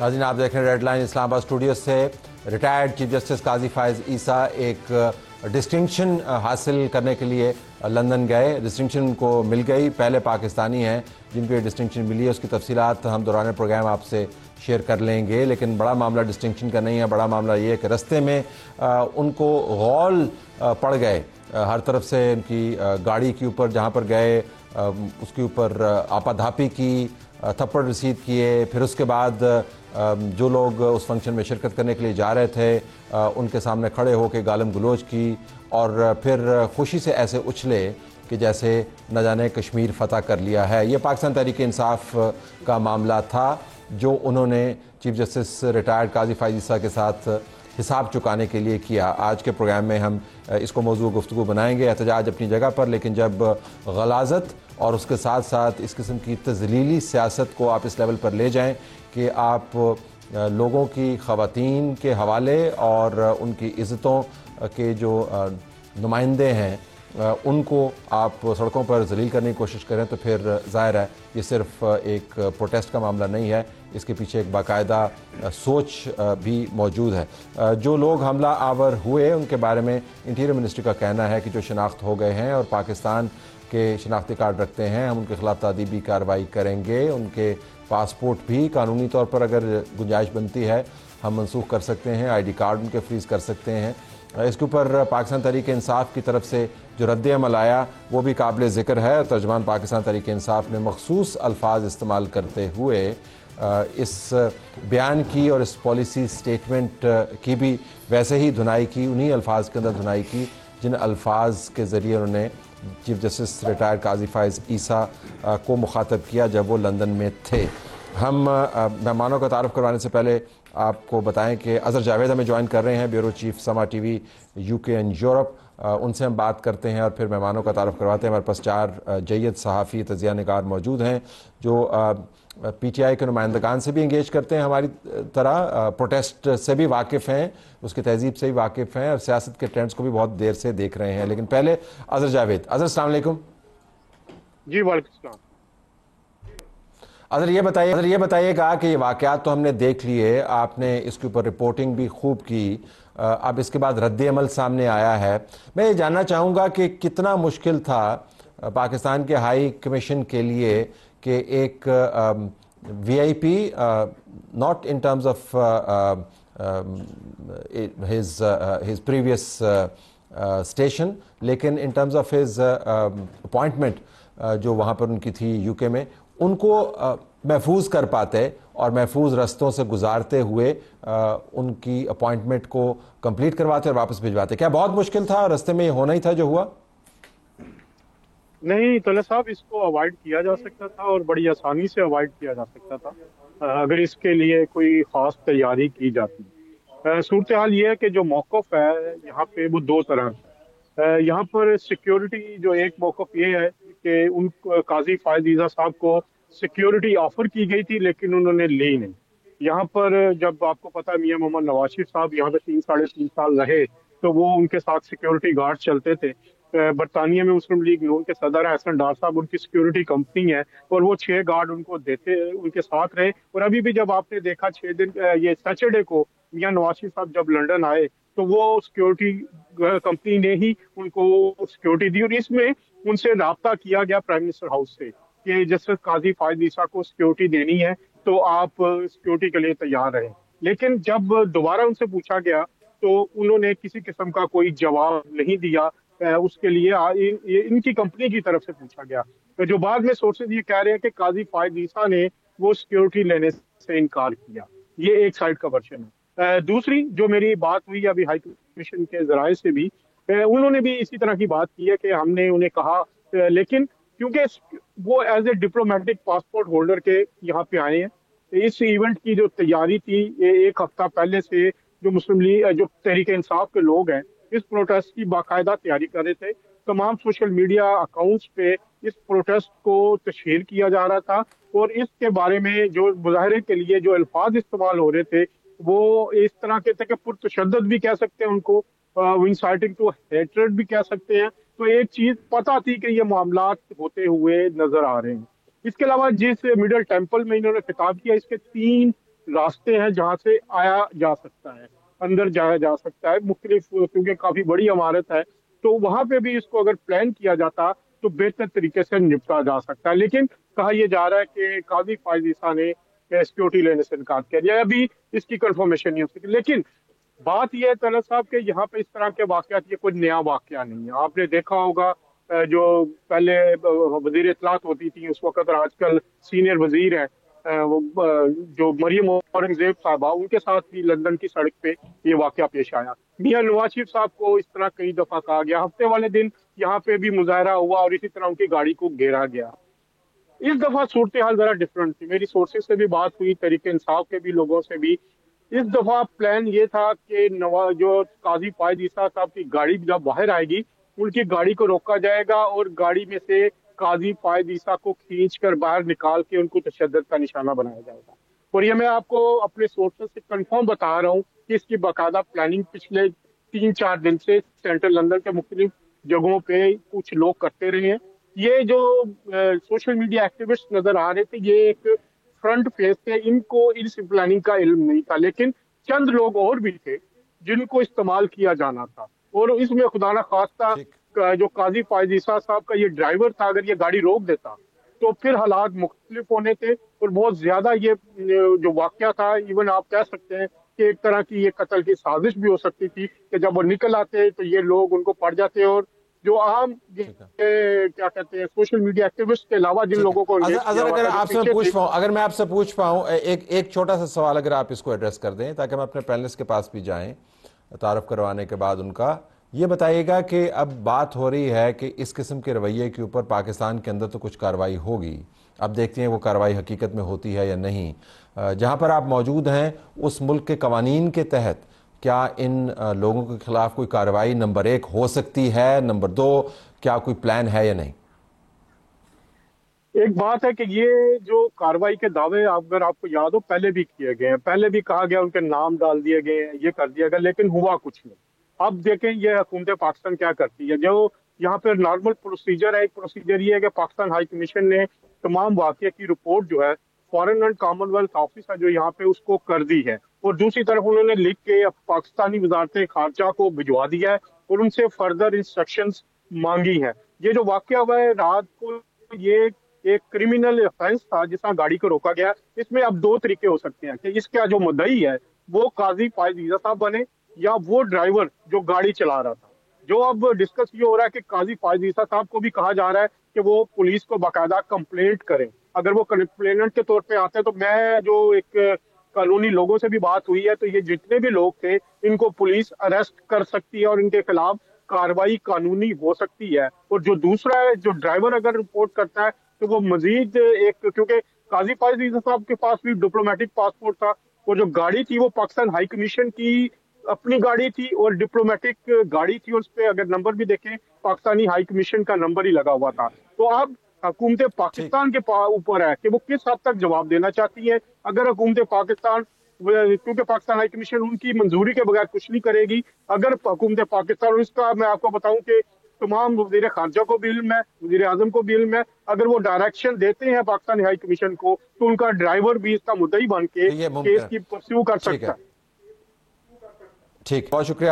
नाज़रीन, आप देख रहे हैं रेड लाइन इस्लामाबाद स्टूडियो से। रिटायर्ड चीफ जस्टिस काजी फायज़ ईसा एक डिस्टिंक्शन हासिल करने के लिए लंदन गए। डिस्टिंक्शन उनको मिल गई, पहले पाकिस्तानी हैं जिनको ये डिस्टिंक्शन मिली है। उसकी तफसीलात हम दौरान प्रोग्राम आपसे शेयर कर लेंगे, लेकिन बड़ा मामला डिस्टिंक्शन का नहीं है। बड़ा मामला ये है कि रस्ते में उनको गौल पड़ गए। हर तरफ से उनकी गाड़ी के ऊपर जहाँ पर गए उसके ऊपर आपाधापी की, थप्पड़ रसीद किए। फिर उसके बाद जो लोग उस फंक्शन में शिरकत करने के लिए जा रहे थे उनके सामने खड़े होकर गालम गलोच की और फिर खुशी से ऐसे उछले कि जैसे न जाने कश्मीर फ़तह कर लिया है। ये पाकिस्तान तहरीक इंसाफ का मामला था जो उन्होंने चीफ जस्टिस रिटायर्ड काजी फायज़ ईसा के साथ हिसाब चुकाने के लिए किया। आज के प्रोग्राम में हम इसको मौजूद गुफ्तगू बनाएंगे। एहतजाज अपनी जगह पर, लेकिन जब गलाजत और उसके साथ साथ इस किस्म की तज़लीली सियासत को आप इस लेवल पर ले जाएं कि आप लोगों की ख़वातीन के हवाले और उनकी इज़्ज़तों के जो नुमाइंदे हैं उनको आप सड़कों पर ज़लील करने की कोशिश करें, तो फिर ज़ाहिर है ये सिर्फ एक प्रोटेस्ट का मामला नहीं है, इसके पीछे एक बाकायदा सोच भी मौजूद है। जो लोग हमला आवर हुए उनके बारे में इंटीरियर मिनिस्ट्री का कहना है कि जो शनाख्त हो गए हैं और पाकिस्तान के शनाख्ती कार्ड रखते हैं, हम उनके ख़िलाफ़ तादीबी कार्रवाई करेंगे। उनके पासपोर्ट भी कानूनी तौर पर अगर गुंजाइश बनती है हम मनसूख कर सकते हैं, ID कार्ड उनके फ्रीज़ कर सकते हैं। इसके ऊपर पाकिस्तान तहरीक इंसाफ की तरफ से जो रद्द अमल आया वो भी काबिल ज़िक्र है। तर्जुमान पाकिस्तान तहरीक इंसाफ ने मखसूस अल्फाज इस्तेमाल करते हुए इस बयान की और इस पॉलिसी स्टेटमेंट की भी वैसे ही धुनाई की, उन्हीं अल्फाज के अंदर धुनाई की जिन अल्फाज के ज़रिए उन्होंने चीफ जस्टिस रिटायर्ड काजी फायज़ ईसा को मुखातब किया जब वो लंदन में थे। हम मेहमानों का तारुफ करवाने से पहले आपको बताएं कि अज़हर जावेद हमें ज्वाइन कर रहे हैं, ब्यूरो चीफ समा TV UK एंड यूरोप। उनसे हम बात करते हैं और फिर मेहमानों का तारुफ करवाते हैं। हमारे पास 4 जय्यद सहाफ़ी तज़िया निगार मौजूद हैं जो PTI के नुमाइंदगान से भी इंगेज करते हैं, हमारी तरह प्रोटेस्ट से भी वाकिफ़ हैं, उसकी तहज़ीब से भी वाकिफ़ हैं और सियासत के ट्रेंड्स को भी बहुत देर से देख रहे हैं। लेकिन पहले अज़हर जावेद। अज़हर अस्सलाम वालेकुम। जी वालेकुम सलाम। अज़हर ये बताइएगा कि ये वाक़यात तो हमने देख लिए, आपने इसके ऊपर रिपोर्टिंग भी खूब की, अब इसके बाद रद्द अमल सामने आया है। मैं ये जानना चाहूँगा कि कितना मुश्किल था पाकिस्तान के हाई कमीशन के लिए कि एक VIP not in terms of his previous station, लेकिन in terms of his appointment जो वहाँ पर उनकी थी UK में, उनको महफूज कर पाते और महफूज रस्तों से गुजारते हुए उनकी अपॉइंटमेंट को कंप्लीट करवाते और वापस भिजवाते। क्या बहुत मुश्किल था? रास्ते में ये होना ही था जो हुआ? नहीं तला साहब, इसको अवॉइड किया जा सकता था और बड़ी आसानी से अवॉइड किया जा सकता था अगर इसके लिए कोई ख़ास तैयारी की जाती। सूरत हाल ये है कि जो मौक़िफ़ है यहाँ पे वो 2 तरह है। यहाँ पर सिक्योरिटी जो एक मौक़िफ़ ये है कि उन काजी फायज़ ईसा साहब को सिक्योरिटी ऑफर की गई थी लेकिन उन्होंने ली नहीं। यहाँ पर जब आपको पता है मियां मोहम्मद नवाज शरीफ साहब यहाँ पे 3 साढ़े 3 साल रहे तो वो उनके साथ सिक्योरिटी गार्ड चलते थे। बरतानिया में मुस्लिम लीग नून के सदर हसन डार साहब उनकी सिक्योरिटी कंपनी है और वो 6 गार्ड उनको देते उनके साथ रहे। और अभी भी जब आपने देखा 6 दिन ये सैटरडे को मियां नवाज शरीफ साहब जब लंदन आए तो वो सिक्योरिटी कंपनी ने ही उनको सिक्योरिटी दी और इसमें उनसे राब्ता किया गया प्राइम मिनिस्टर हाउस से कि जस्टिस काजी फायज़ ईसा को सिक्योरिटी देनी है तो आप सिक्योरिटी के लिए तैयार रहें। लेकिन जब दोबारा उनसे पूछा गया तो उन्होंने किसी किस्म का कोई जवाब नहीं दिया। उसके लिए इनकी कंपनी की तरफ से पूछा गया तो जो बाद में सोर्सेज ये कह रहे हैं कि काजी फायज़ ईसा ने वो सिक्योरिटी लेने से इनकार किया। ये एक साइड का वर्जन है। दूसरी जो मेरी बात हुई अभी हाई कमीशन के जराये से भी, उन्होंने भी इसी तरह की बात की है कि हमने उन्हें कहा, लेकिन क्योंकि वो as a diplomatic passport holder के यहाँ पे आए हैं, इस इवेंट की जो तैयारी थी ये 1 हफ्ता पहले से जो मुस्लिम लीग जो तहरीक इंसाफ के लोग हैं इस प्रोटेस्ट की बाकायदा तैयारी कर रहे थे। तमाम सोशल मीडिया अकाउंट्स पे इस प्रोटेस्ट को तशहीर किया जा रहा था और इसके बारे में जो मुजाहरे के लिए जो अल्फाज इस्तेमाल हो रहे थे वो इस तरह के थे कि पुरतशद्दद भी कह सकते हैं उनको, इंसाइटिंग टू हेट्रेड भी कह सकते हैं। तो एक चीज पता थी कि ये मामलात होते हुए नजर आ रहे हैं। इसके अलावा जिस मिडल टेम्पल में इन्होंने खिताब किया इसके 3 راستے ہیں جہاں سے آیا جا سکتا ہے، اندر جایا جا سکتا ہے مختلف، کیونکہ کافی بڑی عمارت ہے تو وہاں پہ بھی اس کو اگر پلان کیا جاتا تو بہتر طریقے سے نپٹا جا سکتا ہے۔ لیکن کہا یہ جا رہا ہے کہ قاضی فائز عیسیٰ نے سیکورٹی لینے سے انکار کیا دیا، ابھی اس کی کنفرمیشن نہیں ہو سکی۔ لیکن بات یہ ہے طلعت صاحب کہ یہاں پہ اس طرح کے واقعات، یہ کوئی نیا واقعہ نہیں ہے۔ آپ نے دیکھا ہوگا جو پہلے وزیر اطلاعات ہوتی تھی اس وقت، اور آج کل سینئر وزیر ہیں جو مریم اورنگزیب صاحبہ، ان کے ساتھ بھی لندن کی سڑک پہ یہ واقعہ پیش آیا۔ میاں نواز شریف صاحب کو اس طرح کئی دفعہ کہا گیا، ہفتے والے دن یہاں پہ بھی مظاہرہ ہوا اور اسی طرح ان کی گاڑی کو گھیرا گیا۔ اس دفعہ صورتحال ذرا ڈفرنٹ تھی، میری سورسز سے بھی بات ہوئی، تحریک انصاف کے بھی لوگوں سے بھی۔ اس دفعہ پلان یہ تھا کہ جو قاضی فائز عیسیٰ صاحب کی گاڑی جب باہر آئے گی، ان کی گاڑی کو روکا جائے گا اور گاڑی میں سے قاضی فائز عیسیٰ کو کھینچ کر باہر نکال کے ان کو تشدد کا نشانہ بنایا جائے گا۔ اور یہ میں آپ کو اپنے سورسز سے کنفرم بتا رہا ہوں کہ اس کی باقاعدہ پلاننگ پچھلے 3-4 دن سے سینٹرل لندن کے مختلف جگہوں پہ کچھ لوگ کرتے رہے ہیں۔ یہ جو سوشل میڈیا ایکٹیوسٹ نظر آ رہے تھے، یہ ایک فرنٹ فیس تھے، ان کو اس پلاننگ کا علم نہیں تھا، لیکن چند لوگ اور بھی تھے جن کو استعمال کیا جانا تھا۔ اور اس میں خدا نخواستہ جو قاضی فائز عیسیٰ صاحب کا یہ ڈرائیور تھا، اگر یہ گاڑی روک دیتا تو پھر حالات مختلف ہونے تھے اور بہت زیادہ یہ جو واقعہ تھا، ایون آپ کہہ سکتے ہیں کہ ایک طرح کی یہ قتل کی سازش بھی ہو سکتی تھی کہ جب وہ نکل آتے تو یہ لوگ ان کو پڑ جاتے، اور جو عام کیا کہتے ہیں سوشل میڈیا ایکٹیوسٹ کے علاوہ جن لوگوں کو اگر میں آپ سے پوچھ پاؤں ایک چھوٹا سا سوال، اگر آپ اس کو ایڈریس کر دیں تاکہ ہم اپنے پینلسٹ کے پاس بھی جائیں تعارف کروانے کے بعد ان کا، یہ بتائیے گا کہ اب بات ہو رہی ہے کہ اس قسم کے رویے کے اوپر پاکستان کے اندر تو کچھ کارروائی ہوگی، اب دیکھتے ہیں وہ کارروائی حقیقت میں ہوتی ہے یا نہیں۔ جہاں پر آپ موجود ہیں اس ملک کے قوانین کے تحت کیا ان لوگوں کے خلاف کوئی کارروائی نمبر 1 ہو سکتی ہے، نمبر 2 کیا کوئی پلان ہے یا نہیں؟ ایک بات ہے کہ یہ جو کارروائی کے دعوے اگر آپ کو یاد ہو پہلے بھی کیے گئے ہیں، پہلے بھی کہا گیا ان کے نام ڈال دیے گئے ہیں، یہ کر دیا گیا، لیکن ہوا کچھ نہیں۔ اب دیکھیں یہ حکومت پاکستان کیا کرتی ہے۔ جو یہاں پہ نارمل پروسیجر ہے، ایک پروسیجر یہ ہے کہ پاکستان ہائی کمیشن نے تمام واقعے کی رپورٹ جو ہے foreign and common wealth office ہے جو یہاں پہ اس کو کر دی ہے، اور دوسری طرف انہوں نے لکھ کے پاکستانی وزارت خارجہ کو بھجوا دیا ہے اور ان سے فردر انسٹرکشنز مانگی ہیں۔ یہ جو واقعہ ہوا ہے رات کو، یہ ایک کرمینل افینس تھا جس طرح گاڑی کو روکا گیا۔ اس میں اب 2 طریقے ہو سکتے ہیں کہ اس کا جو مدعی ہے وہ قاضی فائز عیسیٰ صاحب بنے یا وہ ڈرائیور جو گاڑی چلا رہا تھا۔ جو اب ڈسکس یہ ہو رہا ہے کہ قاضی فائز عیسیٰ صاحب کو بھی کہا جا رہا ہے کہ وہ پولیس کو باقاعدہ کمپلینٹ کریں، اگر وہ کمپلیننٹ کے طور پہ آتے ہیں تو میں جو ایک قانونی لوگوں سے بھی بات ہوئی ہے تو یہ جتنے بھی لوگ تھے ان کو پولیس اریسٹ کر سکتی ہے اور ان کے خلاف کارروائی قانونی ہو سکتی ہے۔ اور جو دوسرا ہے جو ڈرائیور اگر رپورٹ کرتا ہے تو وہ مزید ایک، کیونکہ قاضی فائز عیسیٰ صاحب کے پاس بھی ڈپلومیٹک پاسپورٹ تھا، اور جو گاڑی تھی وہ پاکستان ہائی کمیشن کی اپنی گاڑی تھی اور ڈپلومیٹک گاڑی تھی، اس پہ اگر نمبر بھی دیکھیں پاکستانی ہائی کمیشن کا نمبر ہی لگا ہوا تھا۔ تو اب حکومت پاکستان کے اوپر ہے کہ وہ کس حد تک جواب دینا چاہتی ہے۔ اگر حکومت پاکستان، کیونکہ پاکستان ہائی کمیشن ان کی منظوری کے بغیر کچھ نہیں کرے گی، اگر حکومت پاکستان، اس کا میں آپ کو بتاؤں کہ تمام وزیر خارجہ کو بھی علم ہے، وزیر اعظم کو بھی علم ہے، اگر وہ ڈائریکشن دیتے ہیں پاکستانی ہائی کمیشن کو تو ان کا ڈرائیور بھی اس کا مدعی بن کے کیس کی پرسیو کر سکتا ہے۔ ٹھیک، بہت شکریہ۔